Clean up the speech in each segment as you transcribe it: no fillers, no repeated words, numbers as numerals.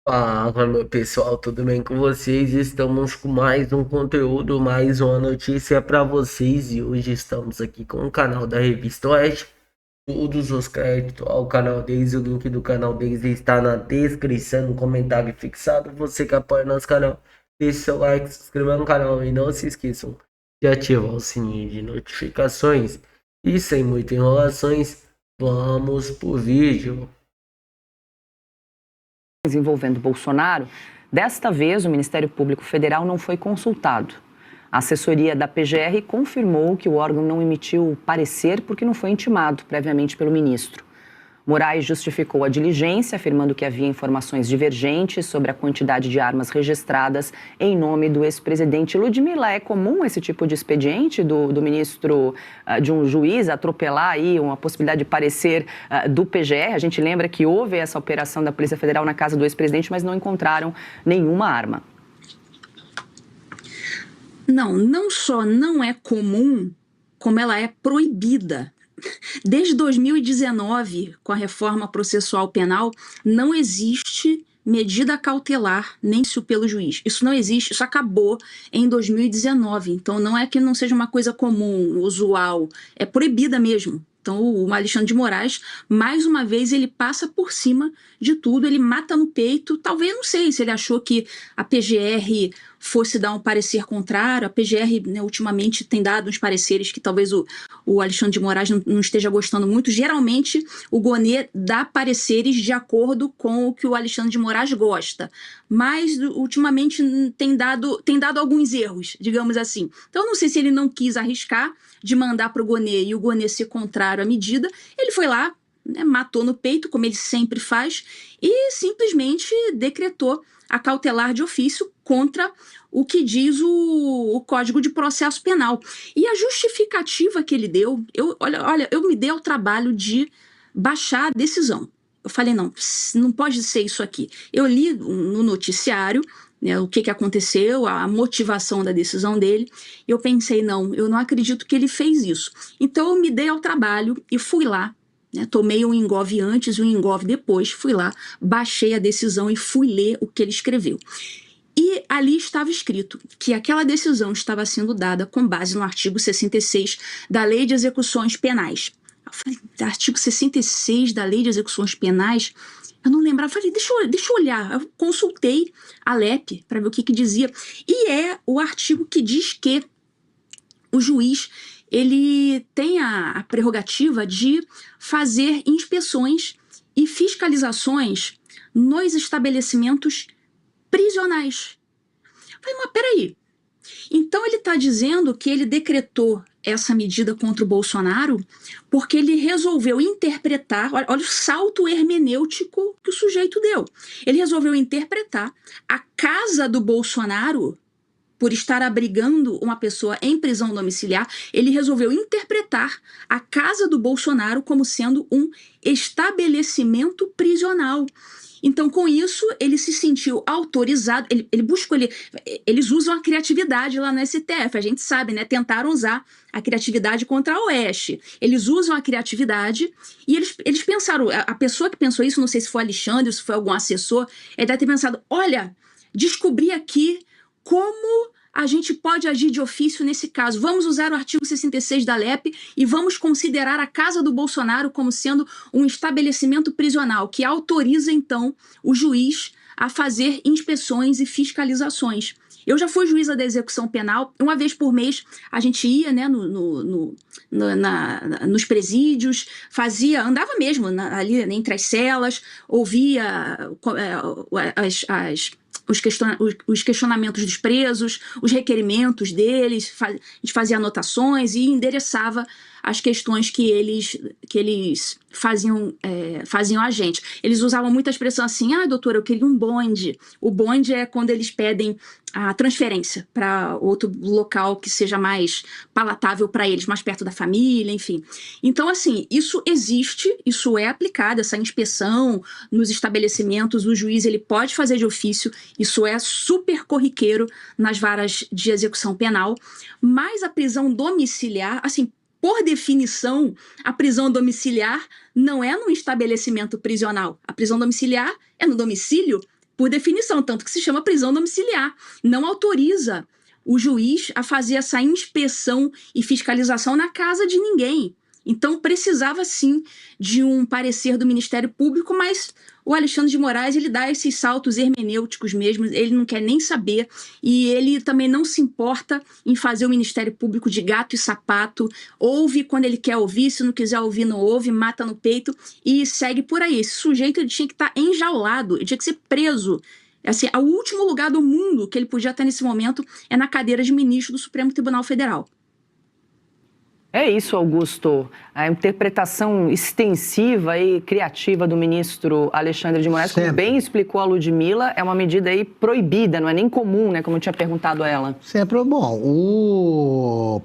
Fala, meu pessoal, tudo bem com vocês? Estamos com mais um conteúdo, mais uma notícia para vocês e hoje estamos aqui com o canal da Revista Oeste. Todos os créditos ao canal deles, o link do canal deles está na descrição, no comentário fixado. Você que apoia nosso canal, deixe seu like, se inscreva no canal e não se esqueçam de ativar o sininho de notificações. E sem muitas enrolações, vamos pro vídeo. Envolvendo Bolsonaro, desta vez o Ministério Público Federal não foi consultado. A assessoria da PGR confirmou que o órgão não emitiu parecer porque não foi intimado previamente pelo ministro. Moraes justificou a diligência, afirmando que havia informações divergentes sobre a quantidade de armas registradas em nome do ex-presidente. Ludmila, é comum esse tipo de expediente do ministro, de um juiz, atropelar aí uma possibilidade de parecer do PGR? A gente lembra que houve essa operação da Polícia Federal na casa do ex-presidente, mas não encontraram nenhuma arma. Não só não é comum, como ela é proibida. Desde 2019, com a reforma processual penal, não existe medida cautelar nem se pelo juiz. Isso não existe, isso acabou em 2019. Então não é que não seja uma coisa comum, usual, é proibida mesmo. Então o Alexandre de Moraes, mais uma vez, ele passa por cima de tudo, ele mata no peito. Talvez, não sei, se ele achou que a PGR fosse dar um parecer contrário. A PGR, né, ultimamente tem dado uns pareceres que talvez o Alexandre de Moraes não esteja gostando muito. Geralmente o Gonê dá pareceres de acordo com o que o Alexandre de Moraes gosta, mas ultimamente tem dado alguns erros, digamos assim. Então não sei se ele não quis arriscar de mandar para o Gonê e o Gonê ser contrário à medida. Ele foi lá, né, matou no peito, como ele sempre faz, e simplesmente decretou a cautelar de ofício contra o que diz o Código de Processo Penal. E a justificativa que ele deu, eu me dei ao trabalho de baixar a decisão. Eu falei, não pode ser isso aqui. Eu li no noticiário, né, o que aconteceu, a motivação da decisão dele, e eu pensei, eu não acredito que ele fez isso. Então eu me dei ao trabalho e fui lá, né, tomei um engove antes e um engove depois, fui lá, baixei a decisão e fui ler o que ele escreveu. E ali estava escrito que aquela decisão estava sendo dada com base no artigo 66 da Lei de Execuções Penais. Eu falei, artigo 66 da Lei de Execuções Penais? Eu não lembrava, falei, deixa eu olhar. Eu consultei a LEP para ver o que dizia. E é o artigo que diz que o juiz ele tem a prerrogativa de fazer inspeções e fiscalizações nos estabelecimentos prisionais. Eu falei, mas peraí, então ele está dizendo que ele decretou essa medida contra o Bolsonaro porque ele resolveu interpretar, olha o salto hermenêutico que o sujeito deu. Ele resolveu interpretar a casa do Bolsonaro, por estar abrigando uma pessoa em prisão domiciliar, ele resolveu interpretar a casa do Bolsonaro como sendo um estabelecimento prisional. Então, com isso, ele se sentiu autorizado, eles usam a criatividade lá no STF, a gente sabe, né? Tentaram usar a criatividade contra a Oeste. Eles usam a criatividade e eles pensaram, a pessoa que pensou isso, não sei se foi Alexandre, se foi algum assessor, ele deve ter pensado, olha, descobri aqui como a gente pode agir de ofício nesse caso. Vamos usar o artigo 66 da LEP e vamos considerar a casa do Bolsonaro como sendo um estabelecimento prisional, que autoriza, então, o juiz a fazer inspeções e fiscalizações. Eu já fui juíza da execução penal, uma vez por mês a gente ia, né, nos presídios, andava mesmo ali entre as celas, ouvia os questionamentos dos presos, os requerimentos deles, a gente fazia anotações e endereçava as questões que eles faziam a gente. Eles usavam muita expressão assim, doutora, eu queria um bonde. O bonde é quando eles pedem a transferência para outro local que seja mais palatável para eles, mais perto da família, enfim. Então, assim, isso existe, isso é aplicado, essa inspeção nos estabelecimentos, o juiz ele pode fazer de ofício, isso é super corriqueiro nas varas de execução penal, mas a prisão domiciliar, assim, por definição, a prisão domiciliar não é num estabelecimento prisional. A prisão domiciliar é no domicílio por definição, tanto que se chama prisão domiciliar. Não autoriza o juiz a fazer essa inspeção e fiscalização na casa de ninguém. Então, precisava, sim, de um parecer do Ministério Público, mas o Alexandre de Moraes, ele dá esses saltos hermenêuticos mesmo, ele não quer nem saber, e ele também não se importa em fazer o Ministério Público de gato e sapato, ouve quando ele quer ouvir, se não quiser ouvir, não ouve, mata no peito, e segue por aí. Esse sujeito, ele tinha que estar enjaulado, ele tinha que ser preso. Assim, o último lugar do mundo que ele podia estar nesse momento é na cadeira de ministro do Supremo Tribunal Federal. É isso, Augusto. A interpretação extensiva e criativa do ministro Alexandre de Moraes, como bem explicou a Ludmila, é uma medida aí proibida, não é nem comum, né, como eu tinha perguntado a ela. Sempre bom. O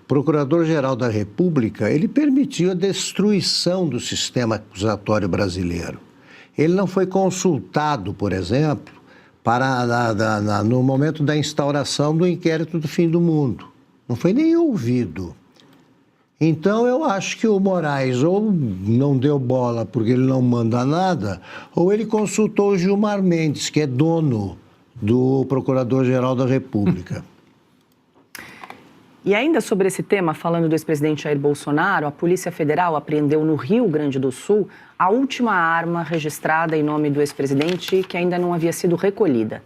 Procurador-Geral da República, ele permitiu a destruição do sistema acusatório brasileiro. Ele não foi consultado, por exemplo, no momento da instauração do inquérito do fim do mundo. Não foi nem ouvido. Então, eu acho que o Moraes ou não deu bola porque ele não manda nada, ou ele consultou o Gilmar Mendes, que é dono do Procurador-Geral da República. E ainda sobre esse tema, falando do ex-presidente Jair Bolsonaro, a Polícia Federal apreendeu no Rio Grande do Sul a última arma registrada em nome do ex-presidente que ainda não havia sido recolhida.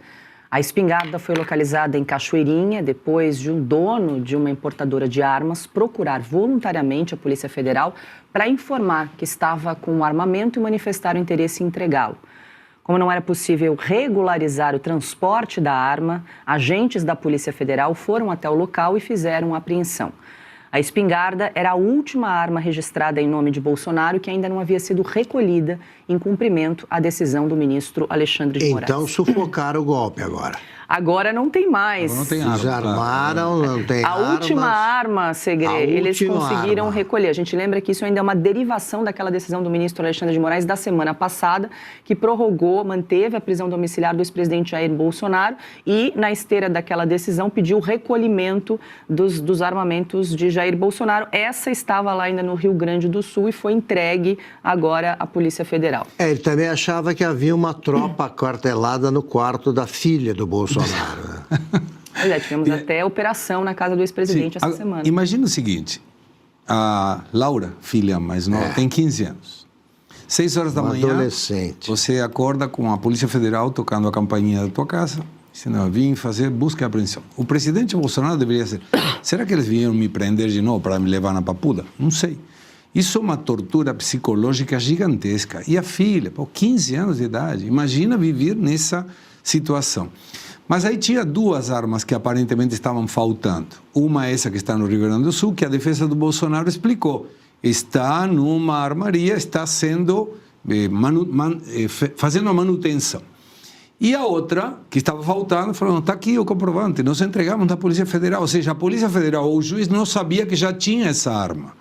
A espingarda foi localizada em Cachoeirinha depois de um dono de uma importadora de armas procurar voluntariamente a Polícia Federal para informar que estava com um armamento e manifestar o interesse em entregá-lo. Como não era possível regularizar o transporte da arma, agentes da Polícia Federal foram até o local e fizeram a apreensão. A espingarda era a última arma registrada em nome de Bolsonaro que ainda não havia sido recolhida em cumprimento à decisão do ministro Alexandre de Moraes. Então sufocaram o golpe agora. Agora não tem mais. Agora não tem arma. Desarmaram, não tem armas. A última arma, Segre, eles conseguiram recolher. A gente lembra que isso ainda é uma derivação daquela decisão do ministro Alexandre de Moraes da semana passada, que prorrogou, manteve a prisão domiciliar do ex-presidente Jair Bolsonaro e, na esteira daquela decisão, pediu o recolhimento dos armamentos de Jair Bolsonaro. Essa estava lá ainda no Rio Grande do Sul e foi entregue agora à Polícia Federal. Ele também achava que havia uma tropa aquartelada no quarto da filha do Bolsonaro. Pois é, tivemos até operação na casa do ex-presidente essa semana. Imagina o seguinte, a Laura, filha mais nova, tem 15 anos. 6 horas da manhã, adolescente. Você acorda com a Polícia Federal tocando a campainha da tua casa, dizendo, vim fazer busca e apreensão. O presidente Bolsonaro deveria ser, será que eles vieram me prender de novo para me levar na papuda? Não sei. Isso é uma tortura psicológica gigantesca. E a filha, 15 anos de idade, imagina viver nessa situação. Mas aí tinha 2 armas que aparentemente estavam faltando. Uma é essa que está no Rio Grande do Sul, que a defesa do Bolsonaro explicou. Está numa armaria, está sendo fazendo a manutenção. E a outra, que estava faltando, falou, está aqui o comprovante, nós entregamos na Polícia Federal. Ou seja, a Polícia Federal ou o juiz não sabia que já tinha essa arma.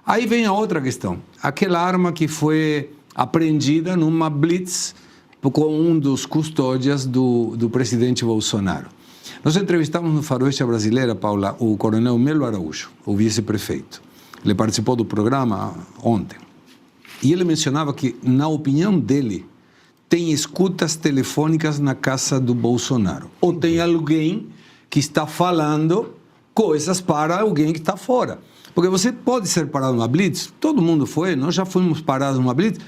Aí vem a outra questão. Aquela arma que foi apreendida numa blitz com um dos custódias do presidente Bolsonaro. Nós entrevistamos no Faroeste Brasileira, Paula, o coronel Melo Araújo, o vice-prefeito. Ele participou do programa ontem. E ele mencionava que, na opinião dele, tem escutas telefônicas na casa do Bolsonaro. Ou tem alguém que está falando coisas para alguém que está fora. Porque você pode ser parado numa blitz, todo mundo foi, nós já fomos parados numa blitz.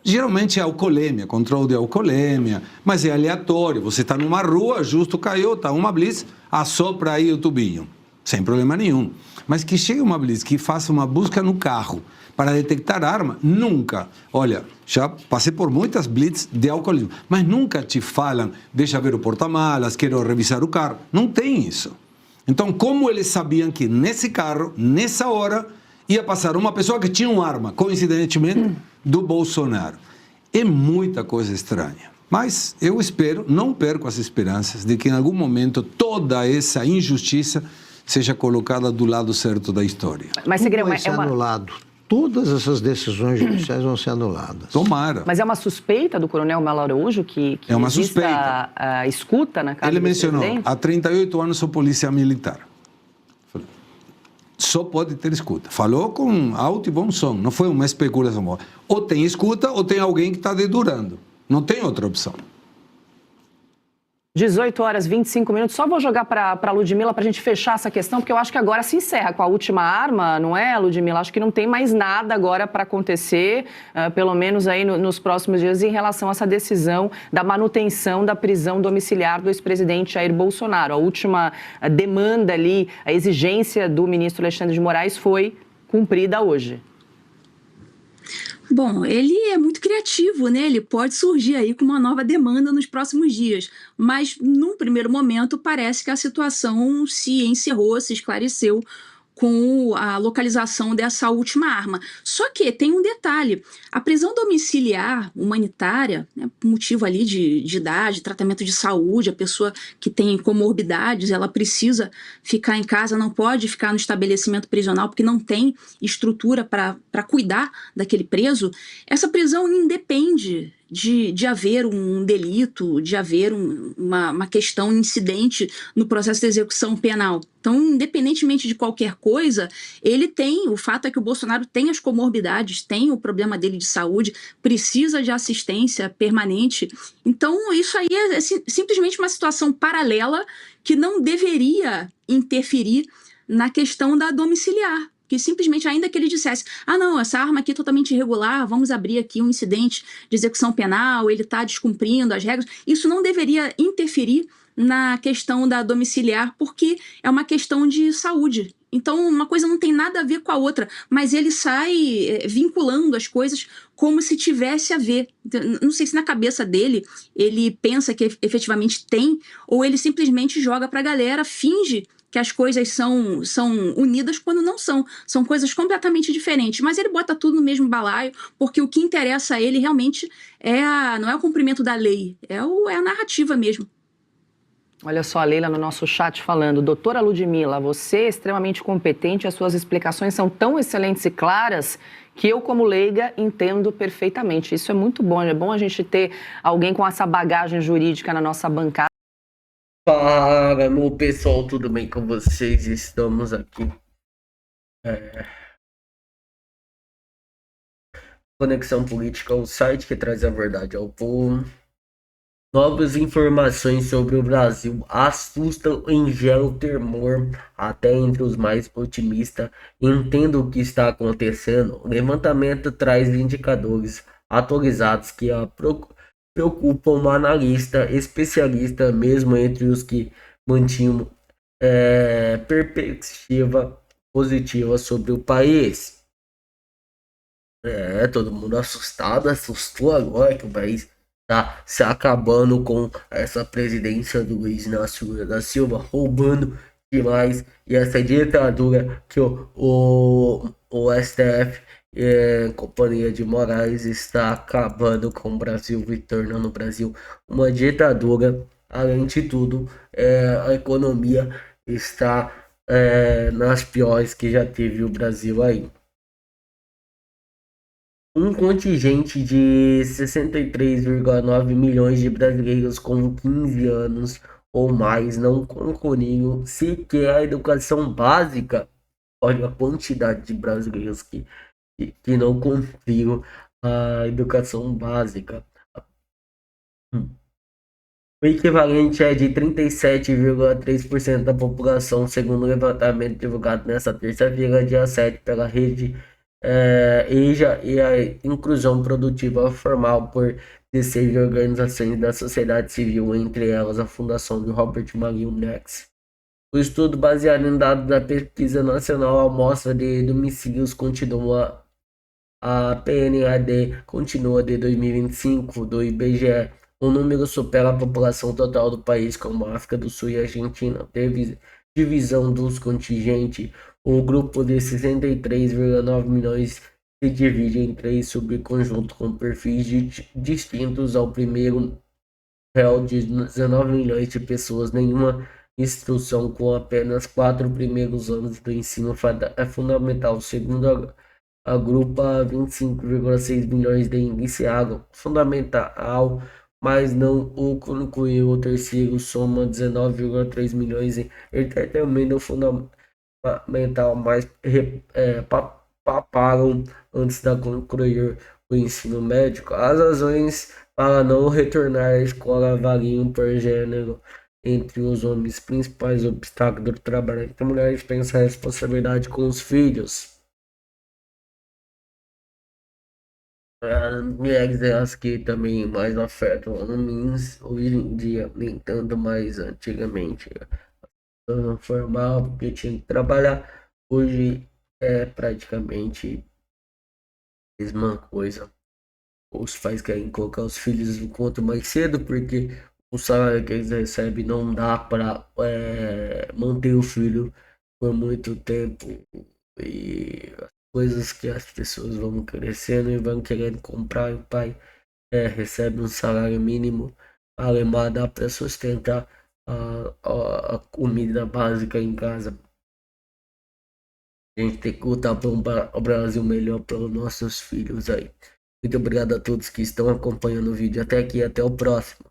Geralmente é alcoolemia, controle de alcoolemia, mas é aleatório. Você está numa rua, justo caiu, está uma blitz, assopra aí o tubinho, sem problema nenhum. Mas que chegue uma blitz, que faça uma busca no carro para detectar arma, nunca. Olha, já passei por muitas blitz de alcoolismo, mas nunca te falam, deixa ver o porta-malas, quero revisar o carro. Não tem isso. Então, como eles sabiam que nesse carro, nessa hora, ia passar uma pessoa que tinha uma arma, coincidentemente, do Bolsonaro. É muita coisa estranha. Mas eu espero, não perco as esperanças de que em algum momento toda essa injustiça seja colocada do lado certo da história. Mas tudo vai ser anulado. Todas essas decisões judiciais vão ser anuladas. Tomara. Mas é uma suspeita do coronel Melo Araújo que é uma suspeita. A escuta na casa do presidente? Ele mencionou, há 38 anos sou polícia militar. Só pode ter escuta. Falou com alto e bom som, não foi uma especulação. Ou tem escuta ou tem alguém que está dedurando. Não tem outra opção. 18 horas 25 minutos. Só vou jogar para a Ludmila para a gente fechar essa questão, porque eu acho que agora se encerra com a última arma, não é, Ludmila? Acho que não tem mais nada agora para acontecer, pelo menos aí nos próximos dias, em relação a essa decisão da manutenção da prisão domiciliar do ex-presidente Jair Bolsonaro. A última demanda ali, a exigência do ministro Alexandre de Moraes foi cumprida hoje. Bom, ele é muito criativo, né? Ele pode surgir aí com uma nova demanda nos próximos dias, mas num primeiro momento parece que a situação se encerrou, se esclareceu com a localização dessa última arma. Só que tem um detalhe: a prisão domiciliar humanitária, né, por motivo ali de idade, tratamento de saúde, a pessoa que tem comorbidades, ela precisa ficar em casa, não pode ficar no estabelecimento prisional porque não tem estrutura para cuidar daquele preso. Essa prisão independe de haver um delito, de haver uma questão, um incidente no processo de execução penal. Então, independentemente de qualquer coisa, ele tem, o fato é que o Bolsonaro tem as comorbidades, tem o problema dele de saúde, precisa de assistência permanente. Então, isso aí é simplesmente uma situação paralela que não deveria interferir na questão da domiciliar. Que simplesmente, ainda que ele dissesse, não, essa arma aqui é totalmente irregular, vamos abrir aqui um incidente de execução penal, ele está descumprindo as regras, isso não deveria interferir na questão da domiciliar, porque é uma questão de saúde. Então, uma coisa não tem nada a ver com a outra, mas ele sai vinculando as coisas como se tivesse a ver. Não sei se na cabeça dele ele pensa que efetivamente tem, ou ele simplesmente joga para a galera, finge que as coisas são unidas quando não são. São coisas completamente diferentes. Mas ele bota tudo no mesmo balaio, porque o que interessa a ele realmente não é o cumprimento da lei, é a narrativa mesmo. Olha só a Leila no nosso chat falando: doutora Ludmila, você é extremamente competente, as suas explicações são tão excelentes e claras que eu, como leiga, entendo perfeitamente. Isso é muito bom, é bom a gente ter alguém com essa bagagem jurídica na nossa bancada. Fala, meu pessoal, tudo bem com vocês? Estamos aqui. Conexão Política, o site que traz a verdade ao povo. Novas informações sobre o Brasil assustam e geram temor até entre os mais otimistas. Entendo o que está acontecendo. O levantamento traz indicadores atualizados que preocupam o analista, especialista, mesmo entre os que mantinham perspectiva positiva sobre o país. Todo mundo assustou agora que o país tá se acabando com essa presidência do Luiz Inácio Lula da Silva, roubando demais, e essa ditadura que o STF, Companhia de Moraes, está acabando com o Brasil e tornando o Brasil uma ditadura. Além de tudo, a economia está nas piores que já teve o Brasil aí. Um contingente de 63,9 milhões de brasileiros com 15 anos ou mais não concluíram sequer a educação básica. Olha a quantidade de brasileiros que não cumpriram a educação básica. O equivalente é de 37,3% da população, segundo o levantamento divulgado nesta terça-feira, dia 7, pela rede EJA e a Inclusão Produtiva Formal por 16 organizações da sociedade civil, entre elas a Fundação de Robert Malin Nex. O estudo, baseado em dados da Pesquisa Nacional Amostra de Domicílios, continua a PNAD, continua de 2025 do IBGE. O número supera a população total do país, como África do Sul e Argentina. Teve divisão dos contingentes. O grupo de 63,9 milhões se divide em 3 subconjuntos com perfis distintos. Ao primeiro, réu de 19 milhões de pessoas, nenhuma instrução, com apenas 4 primeiros anos do ensino fundamental. O segundo agrupa 25,6 milhões de iniciaram fundamental, mas não o concluiu. O terceiro soma 19,3 milhões em entretenimento fundamental, mas paparam antes de concluir o ensino médico. As razões para não retornar à escola avaliam por gênero entre os homens principais obstáculos do trabalho entre mulheres. Pensa a responsabilidade com os filhos. As mulheres é as que também mais afetam homens hoje em dia, nem tanto mais antigamente. Não formal porque tinha que trabalhar. Hoje é praticamente a mesma coisa. Os pais querem colocar os filhos no conto mais cedo porque o salário que eles recebem não dá para manter o filho por muito tempo. E as coisas que as pessoas vão crescendo e vão querendo comprar, e o pai recebe um salário mínimo, alemão dá para sustentar a comida básica em casa. A gente tem que lutar por um Brasil melhor para os nossos filhos aí. Muito obrigado a todos que estão acompanhando o vídeo até aqui. Até o próximo.